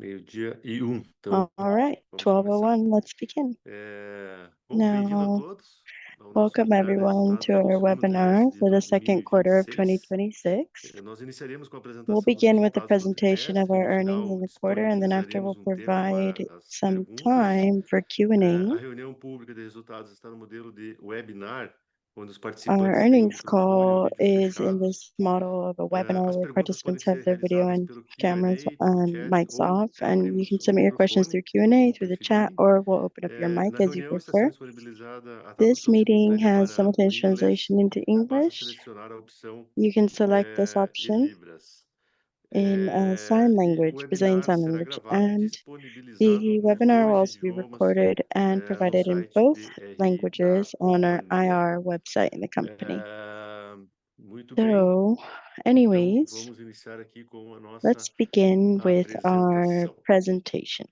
meio-dia e 1. Então, All right, vamos começar. 12:01, let's begin. Bom, bem-vindo a Now, todos ao nosso welcome webinar de everyone resultados to do our segundo webinar trimestre de for the second quarter of 2026. 2026. Nós iniciaremos com a We'll apresentação dos begin with the resultados do presentation of trimestre. our No earnings in final, the quarter, and then after we'll disponibilizaremos tempo provide para as some perguntas. time for A Q&A. reunião pública de resultados está no modelo de webinar, onde os Our participantes têm o earnings microfone e o call vídeo is in fechados. this model of a webinar As where perguntas podem participants have ser their video realizadas and pelo cameras Q&A, pelo and chat, mics ou off, and you abriremos can o submit your questions microfone, through Q&A como through the chat, preferirem. or we'll open up your mic Na as you reunião está prefer. sendo disponibilizada a This tradução meeting simultânea has para o simultaneous inglês. translation into Basta English. selecionar a opção You can select this e option Libras. in sign E o language, Brazilian webinar Sign será Language, gravado e and disponibilizado the nos webinar will dois also be idiomas recorded and no provided in site both DRI da languages on our companhia. IR website in the company. Muito bem. So, Então, anyways, vamos iniciar aqui com a let's nossa begin with our apresentação. presentation.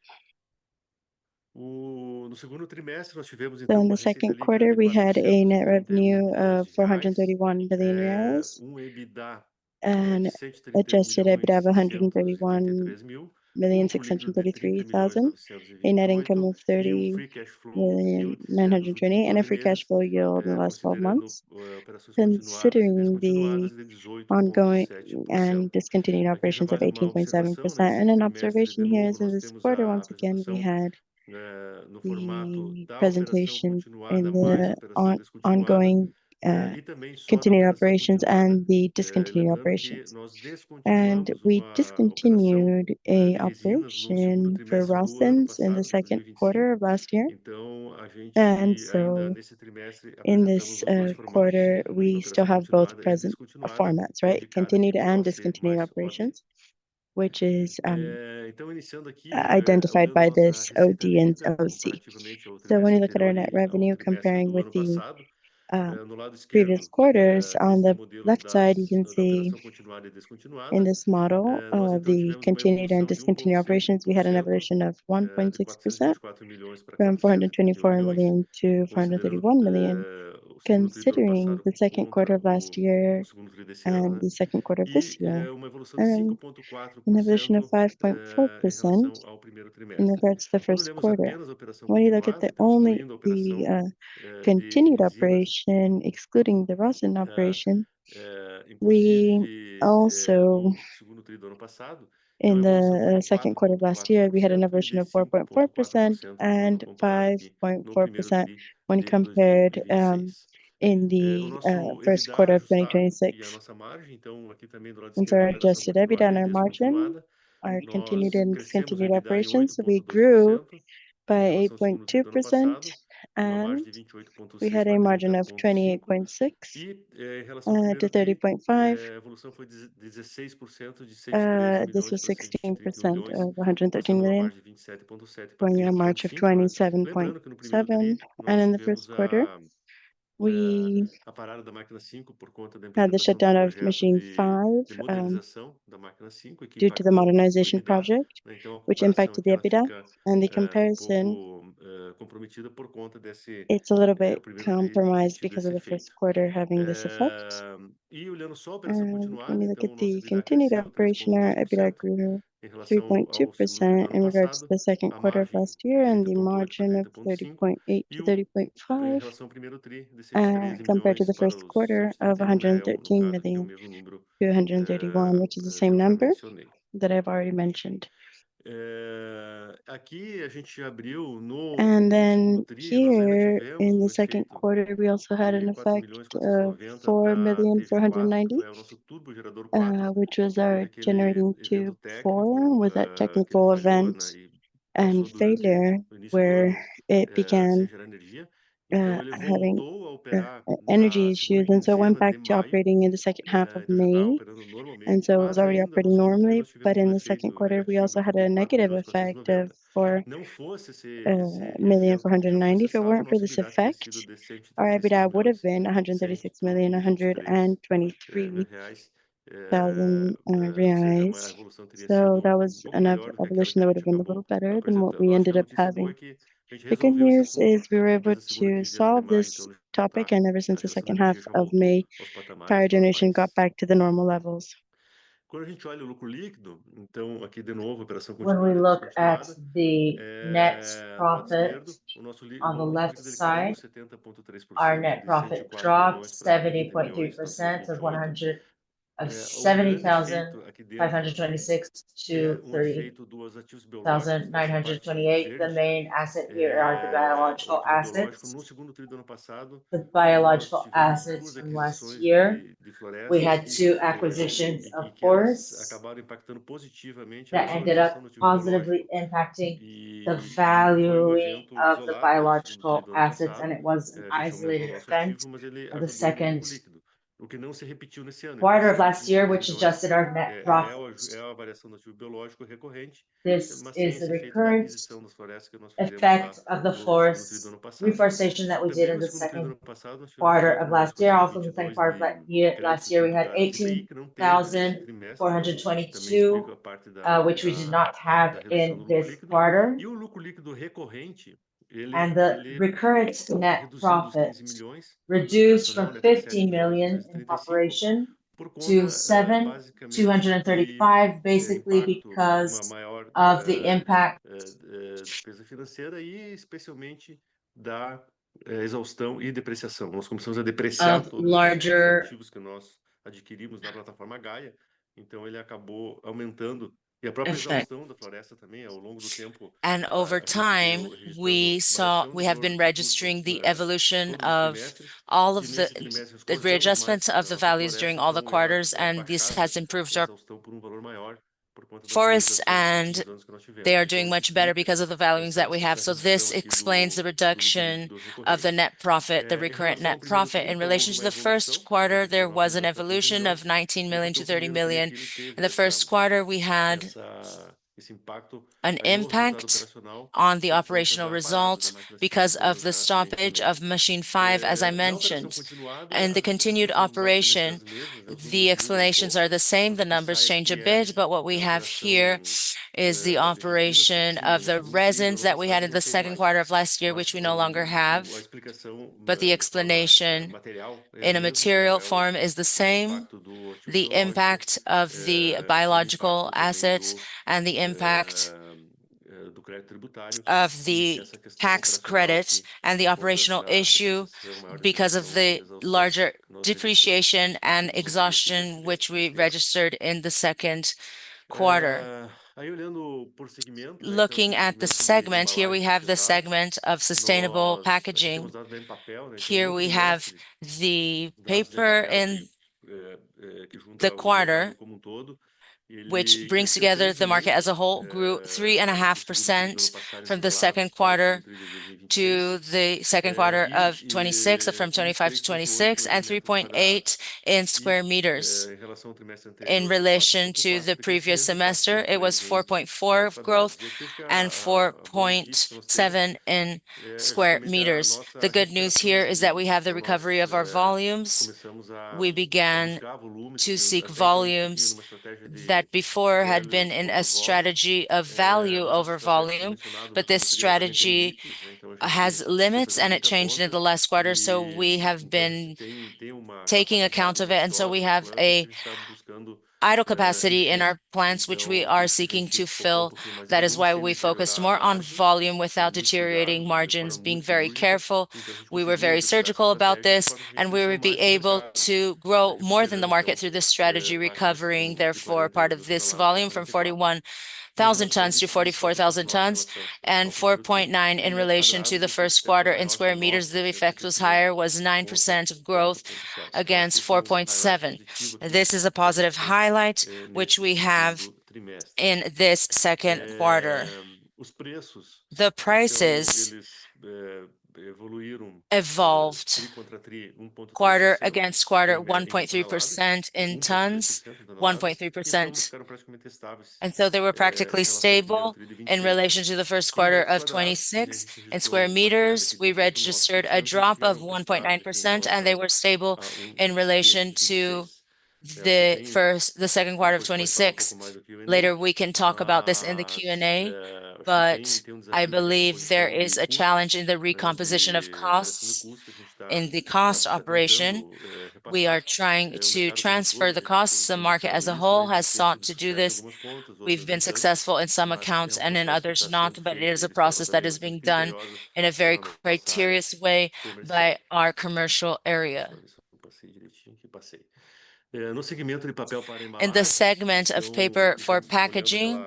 No segundo trimestre, nós tivemos, So então, in uma the receita second líquida quarter, de we had a net 431 revenue milhões of de reais, 431 billion reais, EBITDA and de 131 adjusted EBITDA of milhões e 133 mil, lucro líquido de 30 milhões 131,633,000, a net income 928 of e um 30 free cash flow million yield nos últimos 920, and a 12 free cash meses, flow yield in the last 12 considerando months, operações continuadas e considering the descontinuadas de ongoing and 18,7%. discontinued Aqui já operations of vale uma observação, 18.7%. nesse And an trimestre, de observation here novo, is in nós this temos quarter, a once again, we apresentação had no formato the da operação presentation continuada in mais the operação descontinuada, ongoing e também só da continued operação operations continuada. and the discontinued Lembrando que operations. nós And descontinuamos we uma operação discontinued a de resinas no segundo operation for trimestre do ano Rostens in the passado, de second quarter 2025. of last year. Então, a And gente ainda so nesse trimestre in apresentamos this os dois formatos, quarter, we still operação have both continuada e present descontinuada, formats, para right? indicar aqui Continued para and nós ser discontinued mais OD. operations, which is Então, iniciando aqui, identified olhando a by nossa this receita OD and líquida OC. comparativamente ao So when trimestre you look at our anterior net e ao revenue trimestre comparing do with ano the passado, uh, no lado previous esquerdo, quarters, on desse the modelo left side, you can da see operação continuada e in descontinuada, this model nós of então the tivemos uma continued and evolução de discontinued operations, we had an 1,5%, evolution of de 1.6% 424 milhões para from 431 424 milhões, million to considerando 431 million, o segundo tri do ano considering passado the second quarter contra of last o year segundo tri desse ano, and né? the second quarter of this E year, uma evolução de and an evolution of 5,4% 5.4% em relação ao primeiro in trimestre. regards to the Quando first olhamos quarter. apenas a operação When you look at continuada, the então only excluindo a operação the de continued resinas, operation, excluding the Rosin operation, we inclusive also, no segundo tri do ano passado, então a in evolução foi the de second quarter of last year, we had an 4,4% e evolution de of 4.4% 5,4% quando and comparado aqui no primeiro 5.4% tri when de compared 2026. in O the nosso first EBITDA quarter of ajustado e a 2026. nossa margem, então aqui também do lado And so esquerdo, a our operação adjusted EBITDA continuada and e our margin, descontinuada, our continued nós and crescemos o discontinued EBITDA em operations, we grew 8,2% em by relação ao segundo tri do ano 8.2% passado, uma margem and de we 28,6 had para a margin of 30,5, 28.6 e em relação ao to primeiro tri, 30.5. a evolução foi de 16%, de 113 This milhões was para 131 16% milhões, of 113 mostrando uma million, margem de 27,7 para going a march of 30,5, né? Lembrando que no primeiro 27.7. tri And nós in the first tivemos quarter, we a parada da máquina 5 por conta da had the implementação do shutdown of projeto machine 5 de modernização da máquina 5, e que due to the impactou o modernization EBITDA, project, né? Então a which comparação impacted aqui the ela EBITDA, fica and the um comparison, pouco comprometida por conta desse it's a little bit primeiro tri ter compromised tido because of esse the first efeito. quarter having this effect. E olhando só a operação And when continuada, you look então at o nosso the EBITDA continued cresceu operation, our EBITDA 3,2% grew em relação ao segundo tri do 3.2% ano in regards to passado, the second a quarter of margem last de year, and the 30,8 para margin of 30,5 30.8 e to em 30.5 relação ao primeiro tri, de 113 compared to milhões the para first os quarter of 131, né? No 113 caso aqui é o million mesmo número to 131, which is the que same eu já number mencionei. that I've already mentioned. Aqui a gente abriu no And segundo then tri, nós ainda here tivemos in the um second efeito quarter, we also had an de 4 effect milhões of 490 da TV4, que 4,490,000, foi o nosso turbogerador 4, which was que teve our aquele generating evento tube 4 técnico with that que ele technical falhou, né, event e and passou durante failure o início do where ano it sem began gerar energia. Então ele having voltou a operar na energy segunda issues, and so it went quinzena de back to maio, operating in the second half of então já estava May, operando and normalmente, so it was mas already ainda no operating segundo tri normally. nós But tivemos in um the second efeito quarter, we negativo also aqui had de a 4 negative milhões effect of 490. 4 Não fosse esse million evento 490. If it processado, weren't for nosso this EBITDA teria sido effect, de our 136 EBITDA would have milhões been 136 million 123,000 reais, ou seja, a reais. evolução teria So sido that um was pouco an melhor do que aquela evolution que a that would have gente been a little acabou better than what apresentando. we Eu acho que a ended up notícia boa having. é que a gente The good resolveu esse news assunto is we were able desde a segunda to quinzena de solve maio, this então já topic, está, and ever a since the geração de second half energia já of voltou May, aos patamares power generation got normais. back to the normal levels. Quando a gente olha o lucro líquido, então aqui de novo, operação When we continuada, look at descontinuada, the net do lado profit esquerdo, o nosso on the lucro left líquido ele caiu side, our 70,3% net de profit 104 dropped milhões para 90 milhões, então 70.3% of 328. 100 of O grande efeito aqui dentro 70,526 é to um efeito dos ativos biológicos, que é essa parte 30,928. The verde. main asset here are the O biological ativo biológico, assets. no segundo tri do ano passado, The nós biological tivemos assets duas from last aquisições year, de we florestas had two acquisitions e of que elas forests acabaram impactando positivamente a that ended up valorização do ativo positively biológico. impacting the E foi um valuing evento of the isolado, né, do segundo tri biological do ano assets, and passado. it was an A gente aumentou o isolated nosso event ativo, mas ele of the ajudou no second lucro líquido, o que não se repetiu nesse ano. Então, quarter esses of last year, 123 which milhões adjusted our net profit. é a variação do ativo biológico recorrente, This mas sem is the esse efeito da recurrent aquisição das florestas que nós fizemos lá effect of the no segundo tri do forest ano passado. reforestation that we did Também in no the segundo tri do second ano passado, nós tivemos quarter crédito of de mais last year. Also, in the second 422 quarter of de last créditos year, we had tributários de IPI, que não teve nesse trimestre, que também 18,422, explica a parte which we did not have da redução in do lucro this líquido. quarter. E o lucro líquido recorrente, And the recurrent net reduziu dos profit 15 milhões reduced operacional, from né, para 15 million in 7.335, operation por to conta, basicamente, de 7,235, basically impacto, uma because maior of the impact despesa financeira e especialmente da exaustão e depreciação. Nós começamos a depreciar of todos os larger ativos que nós adquirimos na plataforma Gaia, então ele acabou aumentando. E a própria effect. exaustão da floresta também, ao longo do tempo, And over a gente time, veio registrando variação de we have valor been justo registering the evolution todos os of trimestres, all e of nesse trimestre nós the cortamos mais readjustments of the nossa values during floresta, all the então ela quarters, é and this baixada has improved a our exaustão por um valor maior por conta da forests, valorização nos and últimos anos que nós they tivemos. are Então doing isso much better explica because of the valuings that we have. essa So redução this aqui explains the do lucro reduction líquido of the recorrente. net profit, the Em recurrent relação ao net primeiro profit. tri, In então houve relation to uma the first evolução de quarter, there 19 was an milhões para 30 evolution of milhões, 19 million porque to o 30 primeiro tri million. aqui ele In teve the first quarter, we had esse impacto an aí no resultado impact operacional on the por conta operational da parada da result máquina because 5 of the stoppage of recentemente. machine 5, as I Na operação mentioned. continuada, And the as continued explicações são basicamente operation, as mesmas, os the números mudam um explanations are pouco, the same, mas o the que numbers sai change a aqui bit, but what é we a have here operação is the de resinas que operation tinha of no the segundo tri do resins ano that we had passado e in não the tem second mais, quarter of last year, mas which we no longer a have. explicação But the de forma explanation material é a in a mesma, então material é form is the o same. impacto do ativo The biológico, impact of the o biological impacto também assets and the impact do crédito tributário of e the essa questão tax operacional credits aqui, and the por conta operational da issue depreciação, maior because of depreciação e the exaustão larger que nós registramos depreciation and no segundo exhaustion trimestre which we desse ano. registered in the second quarter. Aí olhando por segmento, né? Então aqui Looking no at the segmento de segment, here we embalagens have the sustentáveis, segment of sustainable nós aqui packaging. temos dados da Empapel, né? Então Here no we have trimestre, the os dados da paper Empapel in que junta the o mercado quarter, como um todo, which ele brings cresceu together the market 3,5 as a whole, grew do segundo tri do ano 3.5% passado from the intitulado second para o segundo quarter tri de 2026, to the second quarter of 26, so from e 25 to 3,8 26, and metros 3.8 quadrados. in E square meters. em relação ao trimestre In anterior, relation to 4,4 the de previous crescimento e semester, it was 4,3 em 4.4 metros of growth quadrados. E aqui acho que and a boa notícia que nós temos 4.7 in é square justamente a meters. The nossa good news recuperação de here is that we volumes. have the Então, recovery nós of our volumes. começamos We a began buscar volumes to que seek até então a gente vinha volumes numa estratégia de that before had value been in a over volume, strategy of value mas essa over estratégia, como volume, mencionado, no but this segundo tri, ela também tem strategy limites, né? Então a has gente foi limits fazendo and it muita changed in conta the last quarter. So e we have então a gente been tem uma taking capacidade account of de it. And so estoque we nas have plantas que a a gente está buscando idle capacity in encher. our plants, which we Então, por are isso que a seeking gente to focou um fill. pouquinho mais em That is volume, why sem we focused deteriorar a more on margem, volume without muito cuidado, deteriorating de forma margins, being muito very cirúrgica. careful. Então, a gente We were conseguiu very executar essa surgical about estratégia de this, forma que a gente and we cresceu would be mais que o able mercado, to né? grow more than Recuperando, the market então, through this strategy, parte desse recovering volume de therefore part of 42 mil this toneladas para volume from 44. E em 41,000 relação ao tons to lucro líquido, aqui 44,000 continuado em tons, relação and ao primeiro tri, 4.9 em in metros relation to quadrados, the o first crescimento foi quarter. In maior, foi square meters, the 9% de effect was crescimento higher, was contra 9% of growth 4,7. Então, against aqui são os highlights 4.7. positivos aqui This is a que a gente positive tem highlight, which nesse we have segundo trimestre. in this second quarter. Os preços, The então, prices eles evoluíram evolved tri contra tri quarter 1,3% against quarter, em toneladas, 1.3% in tons, 1,3% em toneladas, e então 1.3%. ficaram praticamente estáveis And so they were em practically relação ao primeiro stable tri de in 26. relation to the first Em quarter metros of quadrados, a 26. gente In square registrou uma queda meters, aqui de we 1,9% registered a e drop of ficaram estáveis aqui em 1.9%, and they relação were stable a in Q1 relation de to 26. Aqui the second quarter of depois pode falar um 26. pouco mais do Q&A, Later, we can talk about this in the mas Q&A. Tem but tem um I desafio de believe there recomposição is de a challenge in custos, the né, recomposition of de variação de costs. custos que a gente In the tá cost tá operation, tentando, we are repassar. trying O to mercado como um transfer todo the tem costs. The tem market buscado as a isso, né, whole a gente has tem sought tido to do sucesso em this. algumas contas, We've outras been nem tanto, successful in some mas é accounts um and in processo que others está not, sendo but it is a feito de forma process that também is bastante being done criteriosa in a very pela nossa área criterious way comercial. by our commercial area. Só ver se eu passei direitinho aqui, passei. No segmento de papel para In the embalagens, segment of paper for olhando packaging,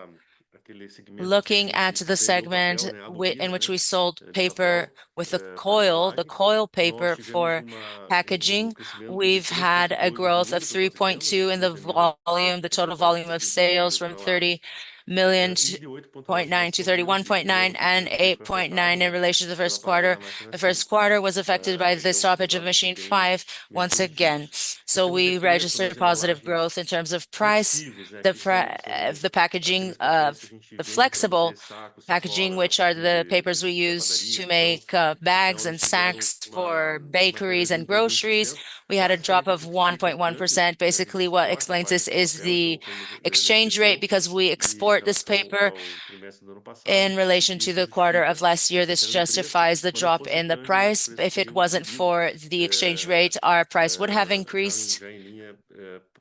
aquele segmento em que a looking at gente the vendeu segment papel, né, a in bobina, which né, we sold de paper papel, with the para coil, the embalagem, coil nós paper tivemos for um packaging, crescimento de we've had a 3,2 no growth of número de todas as vendas, né, 3.2 in the volume, the total volume of sales from 30 million e to de 8,9 em 0.9 to relação ao primeiro tri, que no 31.9 ano and passado também foi 8.9 afetado, in né, relation to the pela first parada quarter. da máquina The fria. first quarter was affected by the Então, stoppage of resultados aqui machine bem 5 bem once again. positivos. Em So termos de we preço registered nas positive growth embalagens in terms of price, flexíveis, né, the são the packaging aqueles papéis que a of gente the vende para flexible fazer sacos, packaging, sacolas, which are saquinhos the papers we da use padaria, to do pão. make bags Então, and eles tiveram sacks for uma queda bakeries de and groceries. 1,1%. We had a Claro que também drop tem of que explica o câmbio, 1.1%. né? A gente Basically, what exporta explains parte this desse is papel, então the o câmbio exchange rate depreciou because we e em export this relação paper ao trimestre do ano passado, in relation e to isso the quarter justifica of last year. essa This queda de preço, justifies the mas não drop fosse o in the câmbio, nossos price. preços If it teriam wasn't subido for the exchange eh, rate, our price would have increased já em linha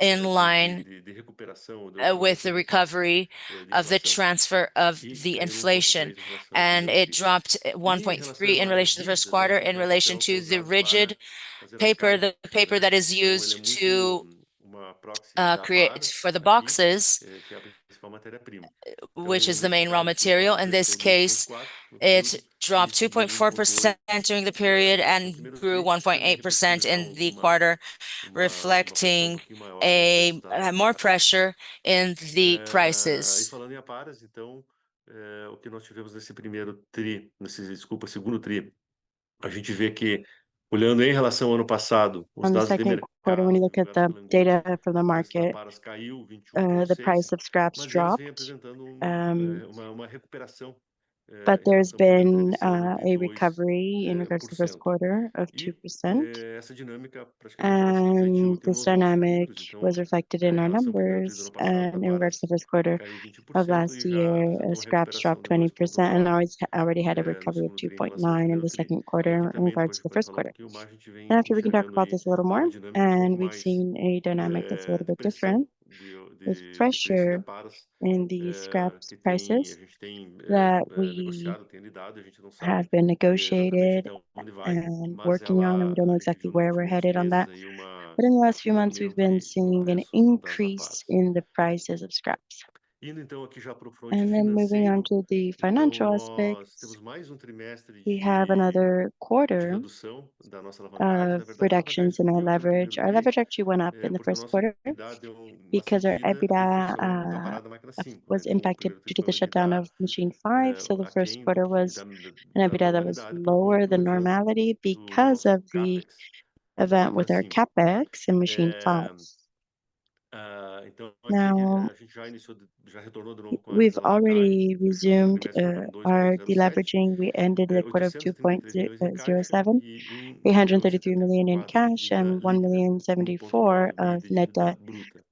in line de recuperação ou de with otimização the do impacto recovery de of the inflação. transfer of E the caíram inflation. 1,3 em relação ao And primeiro it tri. dropped E em relação a 1.3 in embalagens relation to the first rígidas, né, quarter que in é o relation papel que é to the usado rigid para fazer as paper, the caixas, paper né? that is Então ele é used muito to uma proxy da create para for the aqui, boxes, que é a principal matéria-prima. which Então, is o the main raw resultado foi material. In this cresceu case, 2,4 no it período e dropped subiu 2.4% 1,8 during the period no and primeiro grew tri, também 1.8% refletindo in então the quarter, uma pressão um reflecting pouquinho maior nos preços das more aparas. pressure in the Aí prices. falando em aparas, então, o que nós tivemos nesse primeiro tri, desculpa, segundo tri, a gente vê que, olhando em relação ao ano passado, os On the dados de second quarter, when mercado you look at divulgados the pela Angosto, data from the o preço da market, aparas caiu the 21,6, price of scraps mas eles vêm dropped. apresentando uma recuperação But em there's relação ao primeiro tri been desse ano de a recovery in regards to the first 2%. quarter of E 2%. essa dinâmica praticamente ela se refletiu And aqui this nos nossos dynamic lucros. Então, was reflected em in our relação ao primeiro tri do numbers. ano passado, a And in regards to Paras the first quarter caiu of 20% last e já year, apresentou uma scraps recuperação dropped de 20% and 2,9 already had a no recovery of segundo tri em relação ao 2.9 in primeiro the tri. second E aqui quarter in também, depois regards a to the gente pode first falar um quarter. pouquinho mais, a gente vem And after we can talk enxergando about aí this a little uma more, dinâmica um pouco and we've mais seen a dynamic that's a little de bit pressão different with de preço de pressure Paras in the scraps que a prices gente tem that we negociado, tem lidado, a gente não sabe have been exatamente negotiated até onde vai, and mas working on, and we don't know a gente exactly viu nos where we're últimos headed on meses that. aí But in the last few um months, we've aumento been aí no seeing an preço das increase aparas. in the prices of scraps. Indo então aqui já para o fronte And then moving on financeiro, to the então financial nós aspects, temos mais um trimestre we have another de quarter redução da nossa alavancagem. of Na verdade, a alavancagem reductions in our subiu aqui no leverage. primeiro Our tri, leverage actually went up in the porque o first nosso quarter EBITDA deu uma because our cedida em EBITDA função da parada da máquina 5, né? was Então, o impacted primeiro tri due to foi the um shutdown EBITDA of machine 5. So the first aquém quarter was an da EBITDA that was normalidade por lower conta do than evento normality do because nosso of the CAPEX da event máquina with our 5. CapEx in machine 5. Então, aqui Now, a gente já retornou de novo com as we've alavancagens. already Fechamos o resumed trimestre com our 2,07, deleveraging. We ended the quarter of 833 milhões em caixa 2.07, e 833 million in 1,74 de cash, dívida and líquida, 1,074 1,9 of de net dívida debt, bruta.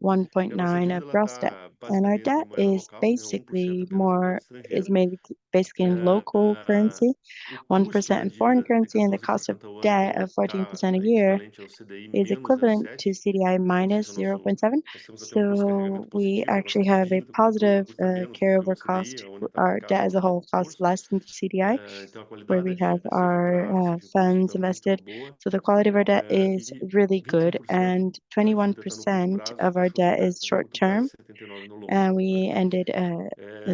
E a nossa 1.9 dívida of ela gross debt. está And our basicamente debt em moeda is local, né? 1% basically apenas em moeda is estrangeira. mainly basically in local currency, O custo 1% da in foreign dívida de currency, and the cost of 14% ao ano, debt então, of 14% a está year equivalente ao CDI is menos equivalent to 0,7, CDI ou minus seja, 0.7. nós temos até um custo de carregamento So we positivo, a nossa actually have a dívida como um todo positive custa menos do que o carryover CDI, cost. onde está Our debt aplicado o as a nosso whole costs recurso. less than CDI, Então, a where qualidade we have desse our arbitragem de recurso funds está muito invested. boa. So the quality of our debt is E really good, 25% and da dívida está no curto 21% prazo e of our fechou o debt is trimestre no short curto prazo, term, 79% no longo. and we ended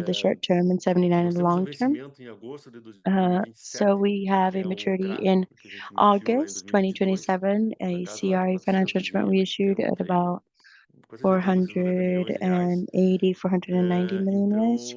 the É, short term and 79 in nós the temos um long term. vencimento em agosto de So 2027, we have que a é o maturity CRA, in que a gente emitiu lá em August 2022, 2027, na a casa lá de CRA financial 400 instrument we e issued at 80 e about quase 490 milhões de reais. 480, 490 million reais.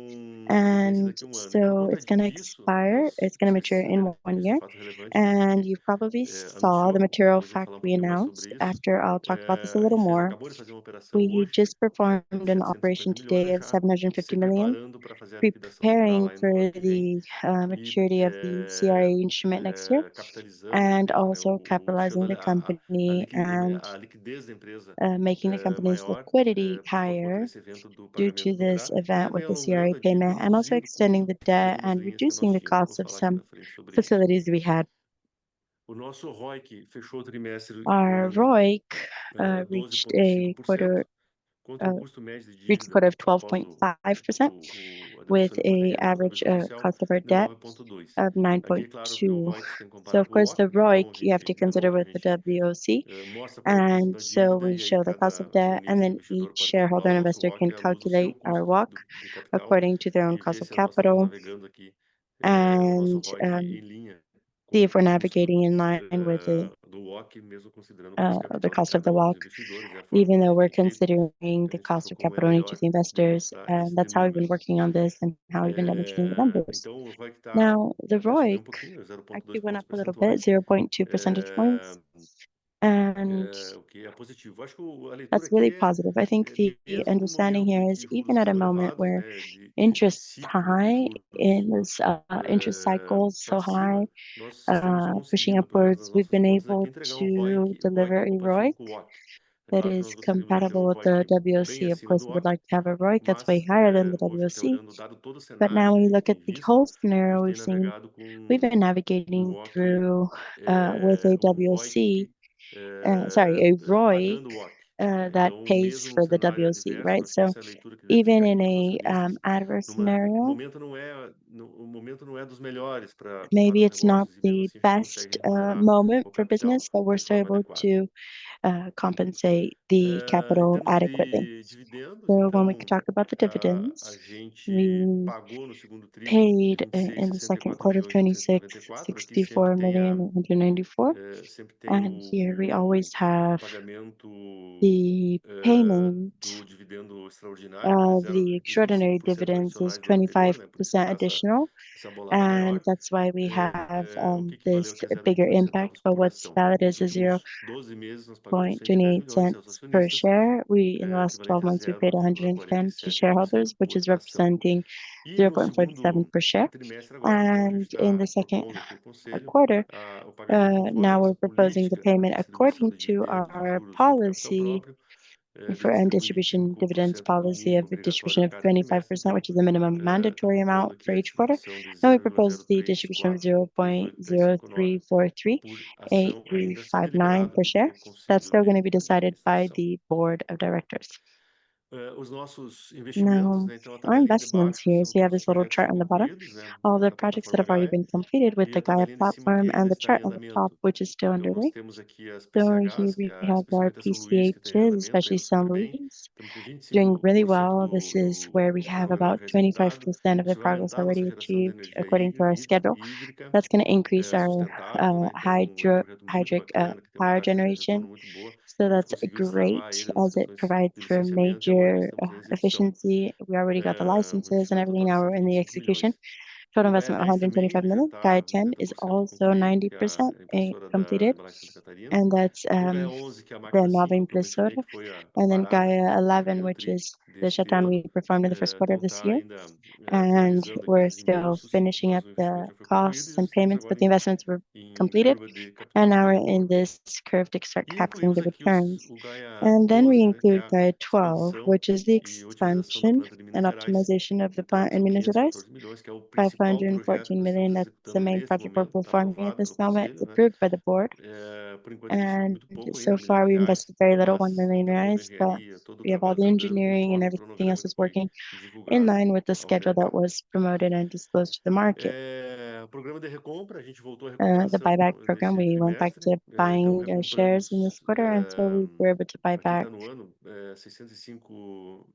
Então, ele vence And daqui a um ano. E por so conta it's going to disso, expire. nós, It's going to mature vocês in devem ter 1 visto o year. fato relevante que a And gente you probably saw the anunciou, material depois a gente fact falar um we pouquinho mais announced. sobre isso. After I'll talk about this a A little gente more. acabou de fazer uma operação We hoje just de performed an 750 operation milhões today of já 750 se million, preparando para fazer a liquidação do CRA preparing lá no for ano que vem the e maturity of the CRA instrument next year, capitalizando a and empresa, né? also Deixando capitalizing the company and a liquidez da empresa making the company's maior liquidity por conta higher desse evento do due pagamento to do this CRA e event with também the CRA alongando a payment, dívida and also extending the debt and reducing the cost of some facilities we had. O nosso ROIC fechou o trimestre Our com ROIC reached a 12,5%, quarter contra custo médio de reached a dívida quarter of após 12.5%, a with demissão de a imposto de renda do average contribuição social cost of our de debt 9,2. of Aqui é claro que o 9.2. ROIC você tem que So comparar of com o course the OC, então a ROIC you have to gente consider menor, a with the gente WOC, mostra para vocês and a so dívida we e aí show the cost of cada debt, and acionista e then investidor each pode shareholder calcular o and nosso investor ROC can à luz do seu calculate our custo WOC de capital according to their own e cost ver of se nós estamos capital, navegando aqui o nosso and ROIC em linha see if com we're o custo navigating in line with do WOC, mesmo considerando o custo de the capital de cost of the cada um dos WOC, investidores, é a forma even como a though gente we're tem feito. considering A the gente cost achou of como é capital in each of melhor the investors. demonstrar And esse that's how we've been número. working on this and how we've been demonstrating the numbers. Então, o ROIC Now, the até subiu ROIC pouquinho, 0,2 actually went pontos up a little bit, percentuais, 0.2 percentage points. And o que é positivo. Acho que a leitura that's aqui really positive. I think the mesmo no understanding momento here em is que even juros at a estão moment elevados, where né, de interest ciclo de high juros in this interest cycle so para cima, high, nós estamos pushing conseguindo, pelo menos nas upwards, we've nossas been contas aqui, able entregar um to deliver a compatível ROIC com o WACC. É that claro que is nós gostaríamos de ter compatible um with the ROIC bem WOC. Of acima course, do we would WACC, like to have a ROIC that's way mas higher than the hoje, até WOC. olhando dado todo o But cenário now que when a you gente look at tem the visto, whole a scenario, gente tem navegado we've been um navigating WACC, through with a WOC, sorry, a ROIC pagando o WACC. that Então, pays mesmo num for the cenário WOC, adverso, right? acho que So essa é a leitura que deve even ficar in aqui para os a acionistas. adverse O scenario, momento não é dos melhores para maybe os it's not negócios e mesmo the assim a gente consegue best remunerar moment o for business, capital but we're de still forma able adequada. to compensate the Em capital termos adequately. de dividendos, So when we então, talk about the a dividends, gente we pagou no segundo tri paid in the second quarter of 26, 64 million 194. sempre tem And here we always o have pagamento the payment do dividendo extraordinário, of the 0,25% extraordinary dividends is adicionais do ano anterior, né? Por isso que 25% dá additional. essa bolada And maior. that's why we have O que valeu this que é bigger 0,28 impact. centavos But por what's ação. valid Nos is a últimos 12 meses nós pagamos 110 0.28 milhões aos cents per acionistas, share. We, in the last equivalente 12 a months, we paid 110 to 0,47 shareholders, which por is ação. representing E no 0.47 segundo per share. trimestre agora, então, a gente And in está the second propondo aqui ao Conselho quarter, o pagamento conforme a now nossa we're proposing the política payment de distribuição according de to dividendos e our juros sobre capital policy próprio, de for and distribuir distribution dividends 25% no policy mínimo of a obrigatório distribution a of cada trimestre. 25%, Então, which is the minimum está mandatory propondo amount aqui for a each quarter. distribuição de And we propose the distribution of 0,0334 por ação, ainda a ser 0.03438359 deliberado per share. pelo Conselho That's still going to be de decided by Administração. the board of directors. Os nossos investimentos, Now, né? Então, a our tabelinha de investments baixo here, são so you have todos os this little projetos já chart on the bottom, concluídos, né? all the Na projects that plataforma have already Gaia. been completed with E the a Gaia tabelinha de cima platform aqui and ainda the está chart em on the top, andamento. which is still Então, nós underway. temos aqui as So here PCHs, que we é a have our especialmente a São Luís, que está em PCHs, andamento, está especially indo São super bem. Luís, Estamos com doing really 25% well. This is where we do have cronograma about realizado. 25% of the Isso vai progress aumentar a nossa already geração de achieved energia according to our schedule. hídrica That's going to increase our sustentável, né? Então, é um projeto muito hydric bacana, que tem uma power taxa de retorno generation. muito boa. So A gente that's conseguiu great destravar ele nas as it questões provides de for licenciamento e agora já major estamos em execução. efficiency. We already got the O licenses and investimento everything. total é Now we're in the 125 execution. milhões. Total O Gaia investment 10 também 125 já million. está Gaia 10 is 90% also concluído, que é 90% a impressora da completed. embalagem Santa Catarina. And that's O Gaia 11, que é a the máquina 5, nova que eu promencionei, impressora. que foi a And then parada Gaia no 11, primeiro which tri is the deste shutdown ano, we performed in the first quarter of então this está year. ainda And finalizando aqui we're os still reembolsos, finishing mas up o the investimento já foi concluído e costs já and estamos payments, but agora the investments were em completed. curva de And captura de now we're in retorno. this curve to start E capturing the incluímos aqui returns. o Gaia And then we 12, né, que é include a Gaia 12, expansão which is the e otimização da expansion planta de Minas and Gerais. optimization of the Então, plant in são Minas Gerais. 514 milhões, que é o principal projeto 514 que nós million, estamos that's the executando main neste project we're momento, está performing at aprovado this pelo moment. It's Conselho, né? approved by the board. Por enquanto, investimos And muito pouco ainda, so 1 milhão far de we reais, invested very little, 1 mas million está toda a reais, but engenharia, todo o we have all trabalho the está andando engineering and conforme o everything else cronograma que is foi working in divulgado line with the ao schedule that mercado. was promoted and disclosed to the market. O programa de recompra, a gente voltou à The recuperação buyback program, nesse we went back trimestre. to Então, buying shares in this recompramos, quarter, and so we were able to buy aqui back está no ano, 605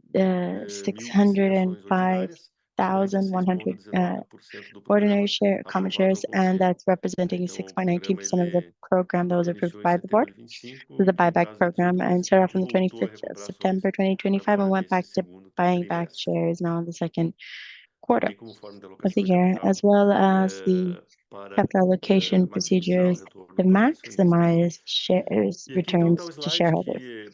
605,100 mil ações ordinárias, equivalente a 6,19% do ordinary programa common aprovado shares, ao and Conselho. that's representing Então, o programa 6.19% of the ele program that was approved iniciou em by the board. setembro de 25 So the e tem buyback prazo de program 18 and meses. Então, a started off gente on the voltou a 25th of recomprar ações September 2025 and agora went nesse back to segundo buying back trimestre, shares now in the second quarter também como forma de of alocação the de year, as capital well as the para capital allocation maximizar o procedures retorno to para os acionistas. maximize shares E aqui então está returns o to slide shareholders. que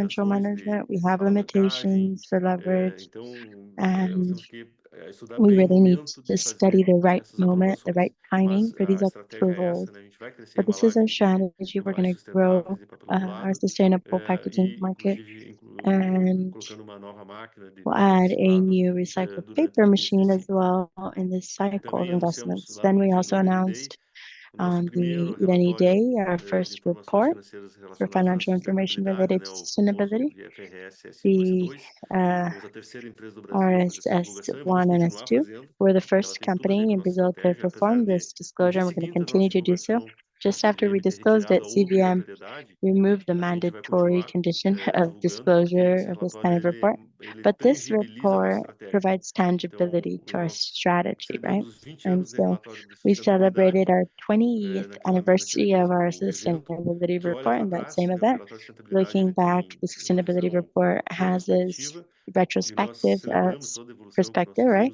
financial management. We have limitations for leverage, and we really need to study the right moment, the right timing for these approvals. But this is our strategy. We're going to grow our sustainable packaging market, and we'll add a new recycled paper machine as well in this cycle of investments. Then we also announced on the Irani Day, our first report for financial information related to sustainability. The RSS1 and S2 were the first company in Brazil to perform this disclosure, and we're going to continue to do so. Just after we disclosed it, CVM removed the mandatory condition of disclosure of this kind of report. But this report provides tangibility to our strategy, right? And so we celebrated our 20th anniversary of our sustainability report in that same event. Looking back, the sustainability report has this retrospective perspective, right?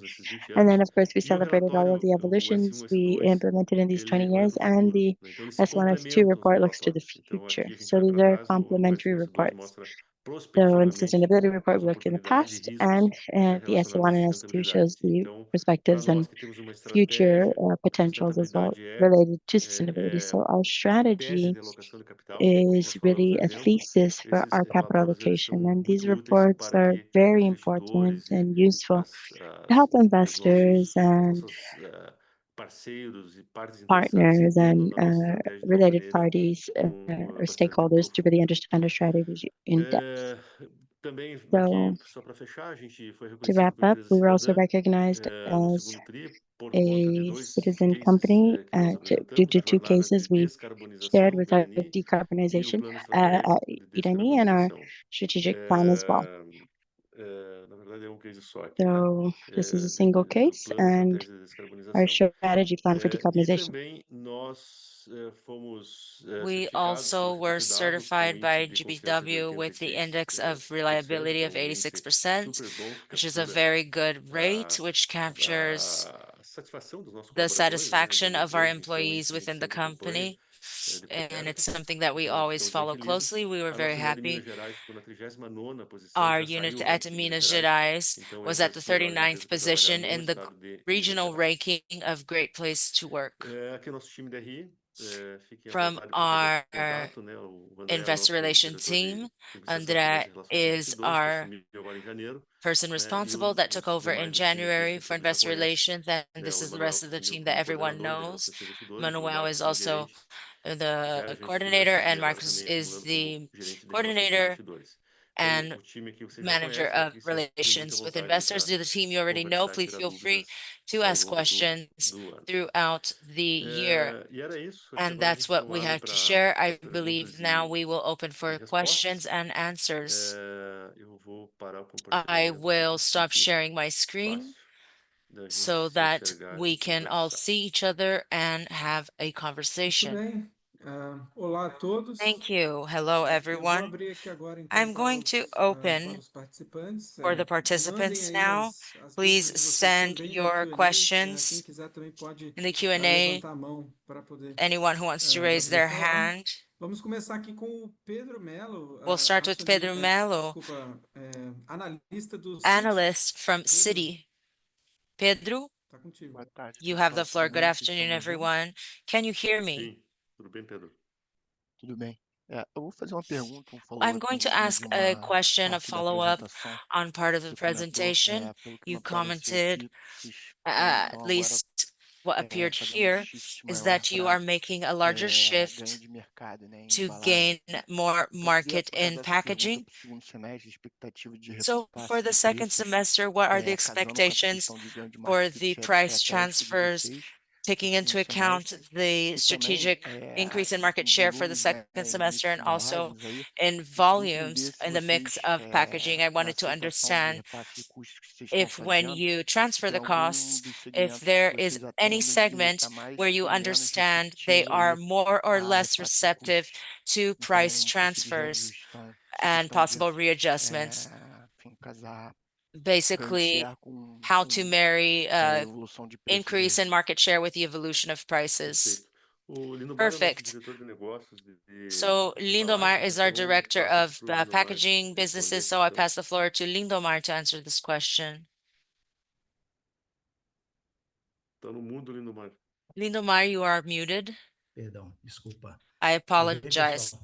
And then, of course, we celebrated all of the evolutions we implemented in these 20 years, and the S1, S2 report looks to the future. So these are complementary reports. So in the sustainability report, we look in the past, and the S1 and S2 shows the perspectives and future potentials as well related to sustainability. So our strategy is really a thesis for our capital allocation, and these reports are very important and useful to help investors and partners and related parties or stakeholders to really understand our strategy in depth. So to wrap up, we were also recognized as a citizen company due to two cases we shared with our decarbonization at Irani and our strategic plan as well. So this is a single case and our strategy plan for decarbonization. We also were certified by GPW with the index of reliability of 86%, which is a very good rate, which captures the satisfaction of our employees within the company. And it's something that we always follow closely. We were very happy. Our unit at Minas Gerais was at the 39th position in the regional ranking of Great Place to Work. From our investor relations team, André is our person responsible that took over in January for investor relations, and this is the rest of the team that everyone knows. Manuel is also the coordinator, and Marcos is the coordinator and manager of relations with investors. To the team you already know, please feel free to ask questions throughout the year. And that's what we have to share. I believe now we will open for questions and answers. I will stop sharing my screen so that we can all see each other and have a conversation. Olá a todos. Thank you. Hello, Eu vou everyone. abrir aqui agora então I'm para going to os open participantes. for the Mandem participants aí now. as Please dúvidas de vocês send também no your Q&A. Quem questions quiser também pode in the Q&A. levantar a mão para poder Anyone who wants to raise poder their falar. hand. Vamos começar aqui com o Pedro Melo, We'll start with Pedro Melo, analista do Citi. analyst from Pedro, Citi. Pedro, tá contigo. Boa tarde, you have pessoal. the floor. Tudo Good bem? Vocês estão afternoon, me ouvindo? everyone. Can you hear me? Sim, tudo bem, Pedro? Tudo bem. Eu vou fazer uma pergunta, I'm follow-up going em to cima ask de a uma question, a parte da follow-up apresentação. on part of the Você comentou, presentation. pelo que You me apareceu commented, aqui, vocês at estão agora least what appeared fazendo um here, shift is maior that you are para making a larger ganho shift de mercado, né, em to embalagem. gain more Então, eu queria market puxar in dessa pergunta packaging. para o segundo semestre, expectativa de So for repasse the de second preços, semester, what are the casando com essa expectations questão de ganho de for market the share price estratégico de transfers, vocês no taking segundo into account semestre. the E também strategic increase in market em share for the volumes, né, second no semester mix and de also embalagens aí, in eu queria entender volumes se in the vocês, mix of packaging? I na wanted to aceitação de understand repasse de custos que vocês estão if when fazendo, you se transfer tem the algum costs, dos if segmentos que there is vocês any atuam no que segment está mais where you ou menos understand they receptivo are aí more or a less repasse de receptive custos. to price Então, possíveis transfers ajustes, tá? Essa and questão de, possible readjustments. enfim, casar ganho de Basically, share how to marry com a evolução de preços increase aí. in market share with the evolution of prices. Perfeito. O Lindomar é o nosso Perfect. diretor de negócios So Lindomar embalagens, is our então director passo of para o Lindomar packaging businesses, responder essa so I questão. pass the floor to Lindomar to answer this question. Tá no mundo, Lindomar. Lindomar, you are muted. Perdão, desculpa. I Tudo bem, apologize. pessoal?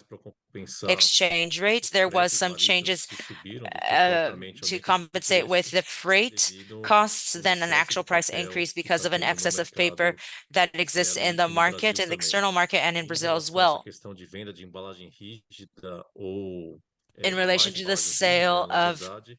mais para compensar exchange rates. There was some changes que subiram do que propriamente to aumento de compensate with the preços freight devido costs ao than an excesso actual de price papel increase que because está of an tendo no excess of paper mercado, that exists in the aqui no market, Brasil in the também. external market and in Em Brazil as relação a essa well. questão de venda de embalagem rígida ou In relation mais to the embalagem rígida, sale na of verdade,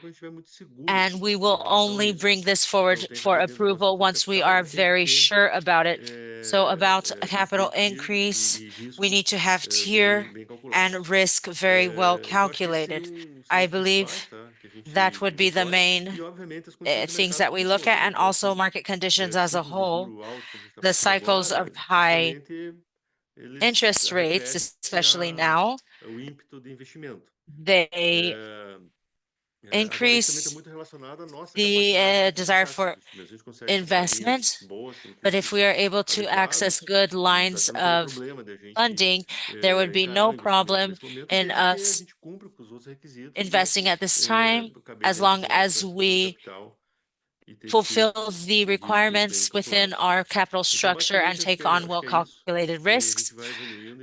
and we will only bring this forward for approval once we are very sure about it. So about a capital increase, we need to have tier and risk very well calculated. I believe That would be the main things that we look at, and also market conditions as a whole. The cycles of high interest rates, especially now, they increase the desire for investment. But if we are able to access good lines of funding, there would be no problem in us investing at this time, as long as we fulfill the requirements within our capital structure and take on well-calculated risks.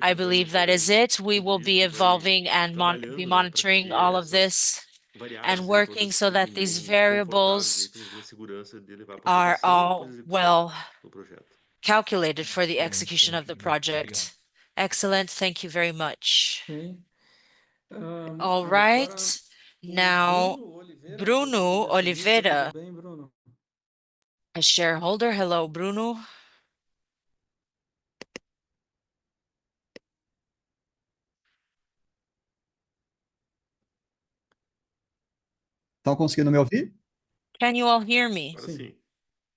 I believe that is it. We will be evolving and be monitoring all of this and working so that these variables are all well calculated for the execution of the project. Excellent. Thank you very much. Ok. All Agora right. o Now, Bruno Bruno Oliveira, que é acionista. Oliveira, Tudo bem, Bruno? a shareholder. Hello, Bruno. Estão conseguindo me ouvir? Can you all hear me? Agora sim.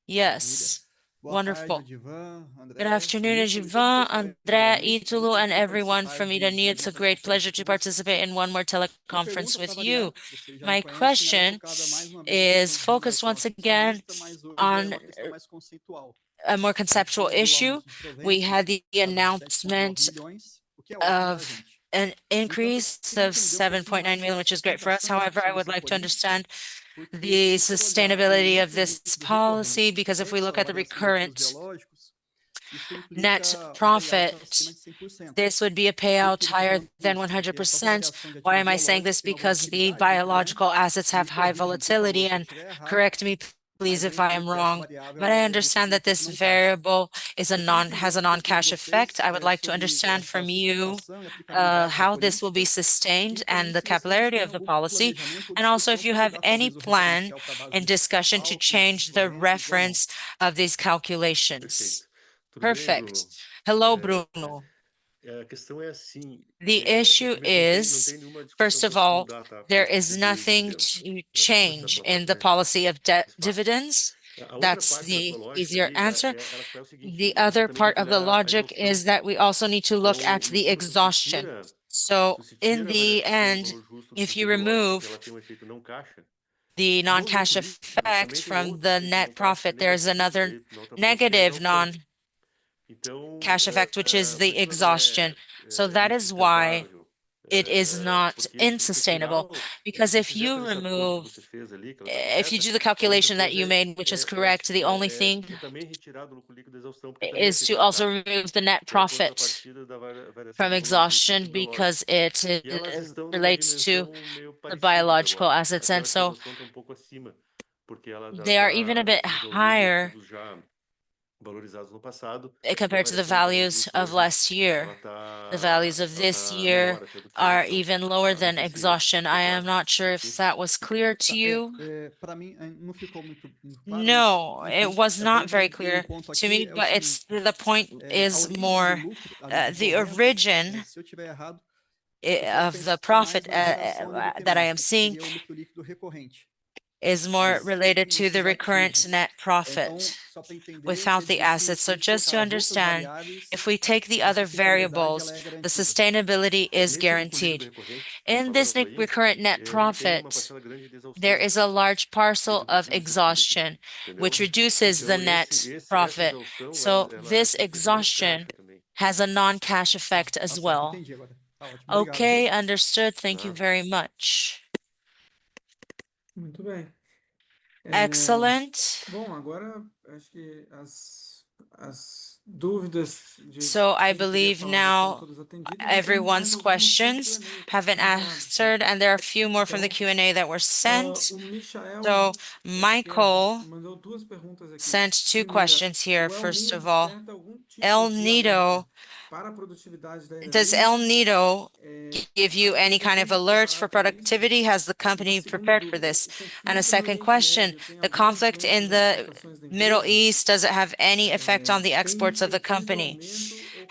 Yes. Boa Wonderful. tarde, Edivan, André, Good afternoon, Ítalo, e todo o Edivan, pessoal André, Irani. Ítalo, and Prazer em everyone participar from de Irani. mais It's a uma great teleconferência pleasure to com vocês. participate in one more Minha teleconference pergunta, with para you. variar, vocês já me My conhecem, ela é question focada mais uma vez na is questão de focused once mercado again acionista, mas hoje é on uma questão mais conceitual. a more A gente conceptual viu lá o issue. nosso We provento, had the estado de 7,9 announcement milhões, o que é ótimo para a of gente. an No entanto, eu increase queria of entender um pouquinho 7.9 mais million, a which is great for us. sustentação However, I would dessa like to política, understand porque the se for olhar o sustainability of lucro this líquido policy, recorrente because if we antes look da at the variação dos juros recurrent biológicos, isso net implica payout acima profit, de 100%. this would be a Por que payout eu estou higher falando than isso? Porque a própria 100%. variação de Why ativos am I saying this? biológicos tem uma Because the volatilidade muito grande. biological assets have Me high corrijam, por favor, volatility, se eu and estiver errado, correct me, please, mas eu if I am entendo que essa wrong. variável But ela I é understand that this 100% não caixa. variable is a Eu queria entender has a um pouquinho de non-cash effect. vocês I would like to sobre understand essa from you sustentação e aplicabilidade da how this will be política sustained e também and the se vocês capillarity têm of the algum policy. planejamento ou And also, if discussão you para have mudar any talvez o plan referencial para in bases discussion to altas dos change the proventos ou não. reference of these calculations. Perfeito. Tudo bem, Perfect. Bruno? Hello, Bruno. A questão é assim, The issue praticamente não tem is, nenhuma discussão first of para se all, mudar, tá? A there política is de nothing dividendos. to Essa vai change passar in the para policy of mais fácil. dividends. A outra That's parte da the tua lógica easier ali, answer. ela é o seguinte, The você other também tem part que of the olhar a logic exaustão. is that we also need to look Então, at no the fundo, exhaustion. So se in tira a the variação do end, valor justo do if you título óbito, porque remove ela tem um efeito não caixa, the no non-cash lucro líquido effect também tem from outro the efeito net não caixa profit, there's negativo, another daí na outra ponta, que é a negative exaustão. non-cash Então, effect, which is por the isso ela não exhaustion. So that is why insustentável. it is not Porque unsustainable. afinal, Because se if fizer you pela essa conta que remove, você fez ali, que ela está if you correta, do the a única calculation that coisa you made, which is correct, the only thing também retirar do lucro líquido da exaustão, porque também é is efeito to não also caixa, remove the net que é a profit contrapartida da variação from do valor justo do exhaustion título biológico. because it E elas estão numa relates to dimensão meio the parecidas biological agora. assets. Até And acho que a so exaustão está um pouco acima, porque ela they are even a bit está envolvendo higher ativos já valorizados no passado, e a compared to the variação do valor values justo of hoje last year. ela The values of ela this tá year menor até do que a are exaustão. even lower Tá? Não than sei se exhaustion. ficou I am claro not sure para if ti. that was clear to Tá, you. para mim não ficou muito claro, mas No, it enfim, was é para not very entender um clear ponto to aqui me, é o but it's seguinte, the point a is origem do more lucro ali do the provento, origin se eu estiver errado, eu posso of the pensar mais profit na geração ali do that I am trimestre, que seeing seria o lucro líquido recorrente, is more related to the esses recurrent ativos. net Então, profit só para entender, without quer the dizer que assets. se So a gente just to colocar as outras understand, variáveis, if we take the a other sustentabilidade variables, ela é the garantida. sustainability is Nesse lucro líquido guaranteed. recorrente que nós In this falamos aí, recurrent net ele tem uma profit, parcela grande de there exaustão is a large que parcel of reduz esse lucro líquido, exhaustion, which entendeu? reduces the Então net essa profit. exaustão So é this com efeito não exhaustion caixa também, has a non-cash Tá, effect as certo, well. entendi agora. Tá ótimo, obrigado, Okay, viu? understood. Thank you né? very much. Muito bem. Excellent. Bom, agora acho que as dúvidas de So I quem queria believe falar já foram now todas atendidas e temos mais everyone's algumas do questions Q&A aqui have been enviadas, tá? answered, and there are a few more from the Então, Q&A that were sent. o Michael So Michael mandou duas perguntas aqui. sent two Primeira, questions here. o El First Niño of all, desperta algum tipo El de Nido, alerta para a produtividade da does Irani? El Nido give A you any empresa kind tem of alerts for preparado para isso? productivity? Has the E uma company segunda prepared for dúvida, this? o And a conflito no second Oriente question, Médio tem the alguma conflict influência in nas the exportações da Middle empresa? East, does it have any effect on the Tem exports of the incentivo ao company? aumento ou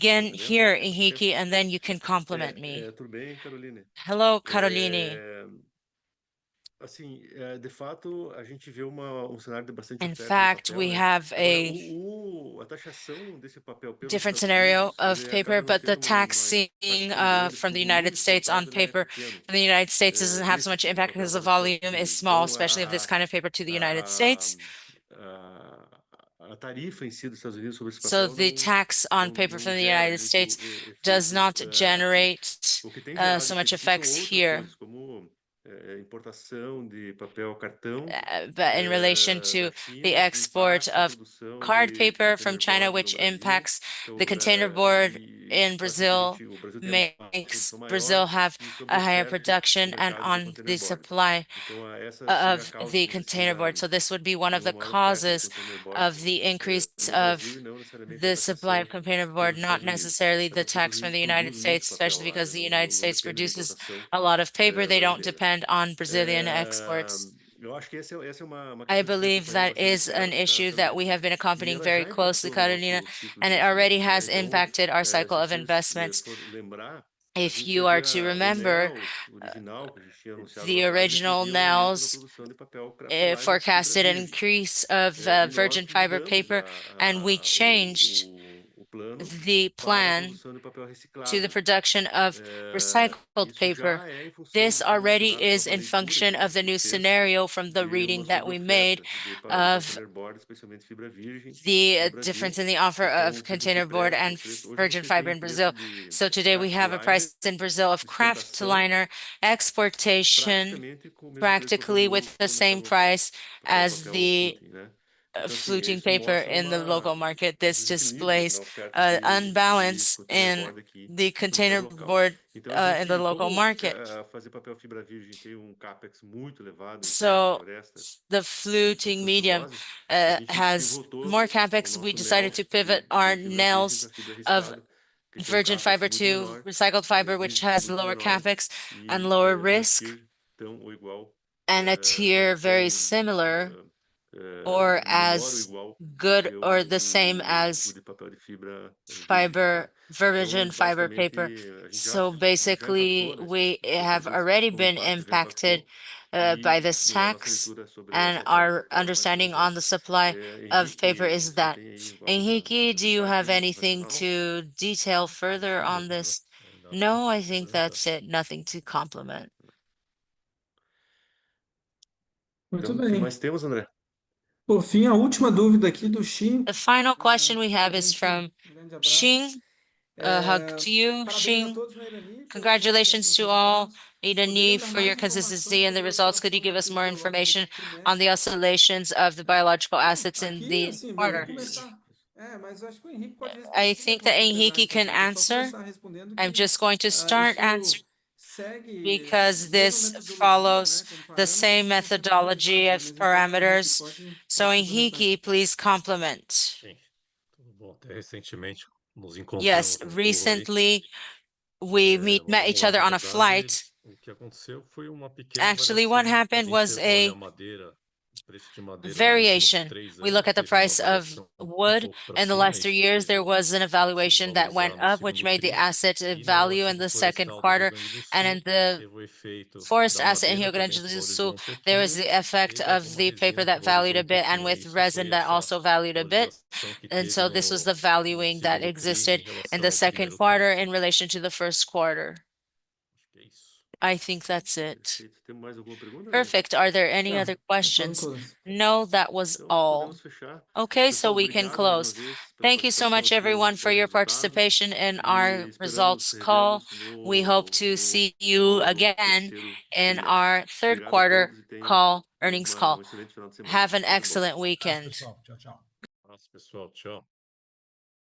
begin here, Henrique, and then you can compliment me. Tudo bem, Caroline? Hello, Caroline. Assim, de fato, a gente vê cenário de bastante In oferta de fact, papel, we né? have Agora, a a taxação desse papel pelos different Estados scenario Unidos, of ele paper, acaba não but the tendo uma taxing impacto tão grande, from porque the o volume United States on exportado, né, é paper pequeno, in the United States doesn't have so desse much tipo de impact papel because the para os Estados volume is Unidos. small, Então, especially of this kind of paper to the United States. a tarifa em si dos Estados Unidos sobre esse So papel the tax on paper não from the gera United muito States does efeito not aqui. generate O que tem gerado so much efeito aqui são effects outras here. coisas, como importação de papel cartão But in relation da to the China, que export impacta a of produção card de paper from container China, board no which Brasil. impacts the Então, container board e in faz com que Brazil, o Brasil tenha uma makes produção maior Brazil have e isso a higher oboferte o production and mercado de on container the board. supply Então, essa sim é a of causa, the vamos dizer assim, container board. So this would be one de of the uma maior oferta de causes container board of the increase no Brasil of e não necessariamente a the supply taxação of container board, pelos not Estados Unidos. necessarily Até the porque os tax Estados from Unidos the United produzem muito States, papel especially lá, because né? the United Não States depende da produces importação a lot of paper. They don't brasileira. depend on Brazilian exports. Eu acho que essa é uma I questão que a gente vem believe acompanhando that bastante de is an perto, tá, issue that we Sandra? have been E accompanying ela very já closely, impactou no Carolina, nosso ciclo de and it already investimentos, né? has Então, impacted our cycle se of vocês investments. for lembrar, a If gente you are teve to o remember, NEL original, que a gente tinha anunciado lá the atrás, ele original previa um aumento na NELs produção de papel kraftliner de fibra forecasted an virgem. increase of E nós virgin fiber mudamos paper, and we changed o plano the para a plan produção de papel to the reciclado. production of recycled Isso paper. já é em função This do novo already cenário, da is nova in leitura function que a of the gente new fez scenario from the de reading uma that we made sobre-oferta de of container board, especialmente fibra virgem no the difference Brasil. in the offer Então, of se a gente container board presta o and preço, hoje virgin você fiber tem in Brazil. preço de So today we have a kraftliner price in Brazil of de exportação kraftliner exportation praticamente com o mesmo preço do papel practically with the no mercado same local, price as papel the fluting, né? Então, assim, fluting isso paper mostra in the local market. um This desequilíbrio na displays oferta de unbalance container in board aqui the no mercado container local. board Então, a gente, in the local como market. fazer papel fibra virgem tem capex muito elevado em termos de So floresta the e fluting produção de medium celulose, a gente has pivotou more o capex. We nosso decided NEL to pivot our de fibra virgem nails para fibra of reciclada, que tem virgin capex fiber muito to menor, recycled fiber, which risco has muito lower menor capex and e lower num risk, tier tão ou igual and a tier very produção similar or menor ou as igual do good que or the same o as de papel de fibra virgem, tá? fiber, Então, virgin fiber basicamente, paper. a gente So já impactou basically, we have already como been parte já impacted impactou by e this a nossa tax, leitura sobre and essa our forma mais ou understanding menos on essa. the supply of paper Henrique, is você that. tem aí Henrique, do you have parte anything operacional? to detail further Não, on não, this? nada No, I para think complementar. that's it. Nothing to complement. Muito Então, o que bem. mais temos, André? Por fim, a última dúvida aqui do Shin. The final question we have is Gente, from grande abraço. Xing. A hug to you, Parabéns a Xing. todos no Irani pela consistência Congratulations nos to all, resultados. Idani, Poderia dar for your mais consistency informações in the sobre a results. Could you oscilação give us more ativa biológica information do on the trimestre? oscillations of the biological assets in Aqui, the assim, eu vou quarter? começar. Mas eu acho que o Henrique pode responder I aqui, né, think como that proprietário Henrique dessa can empresa. Só answer. começar respondendo I'm que just going to start answering isso segue a because mesma this metodologia, follows né, como the parâmetros same que estão sendo utilizados, methodology né? of Mas então, Henrique, parameters. So pode complementar. Henrique, please complement. Sim, tudo bom. Até recentemente nos Yes, encontramos no voo aí. recently we Mas met vamos each lá, other na on a verdade, flight. o que aconteceu foi uma pequena Actually, what variação. A happened was gente olha a a madeira, o preço de madeira nos últimos variation. 3 We look anos, at the teve uma price of variação um wood. pouco para In the cima, last 3 isso years, there teve was an se evaluation that went valorizar no up, which segundo made the tri, asset e no value in ativo the second florestal do Rio quarter. Grande do And Sul, in the teve o efeito forest da asset in madeira Rio também, Grande que do Sul, valorizou um there pouquinho, was the effect e da of goma the paper resina, que that valued valorizou a um bit, and pouquinho. with Isso resin foi that essa also valued a bit. valorização que And teve so this was the no valuing that segundo tri em existed in relação the ao second primeiro tri. quarter in relation to the first quarter. Acho que é isso. I think that's it. Perfeito. Tem mais alguma pergunta, André? Perfect. Are there any Não, other foram questions? todas. No, that was Então, all. podemos fechar. Okay, so Pessoal, we can obrigado mais uma close. vez pela Thank you so participação much, aqui everyone, no for Fórum your Resultados participation in our e esperamos results call. revê-los We hope to see you again in our third Obrigado a quarter todos e tenham call, earnings call. excelente final de semana. Have an Tudo de bom. excellent Abraço, weekend. pessoal. Tchau, tchau. Nossa, pessoal, tchau.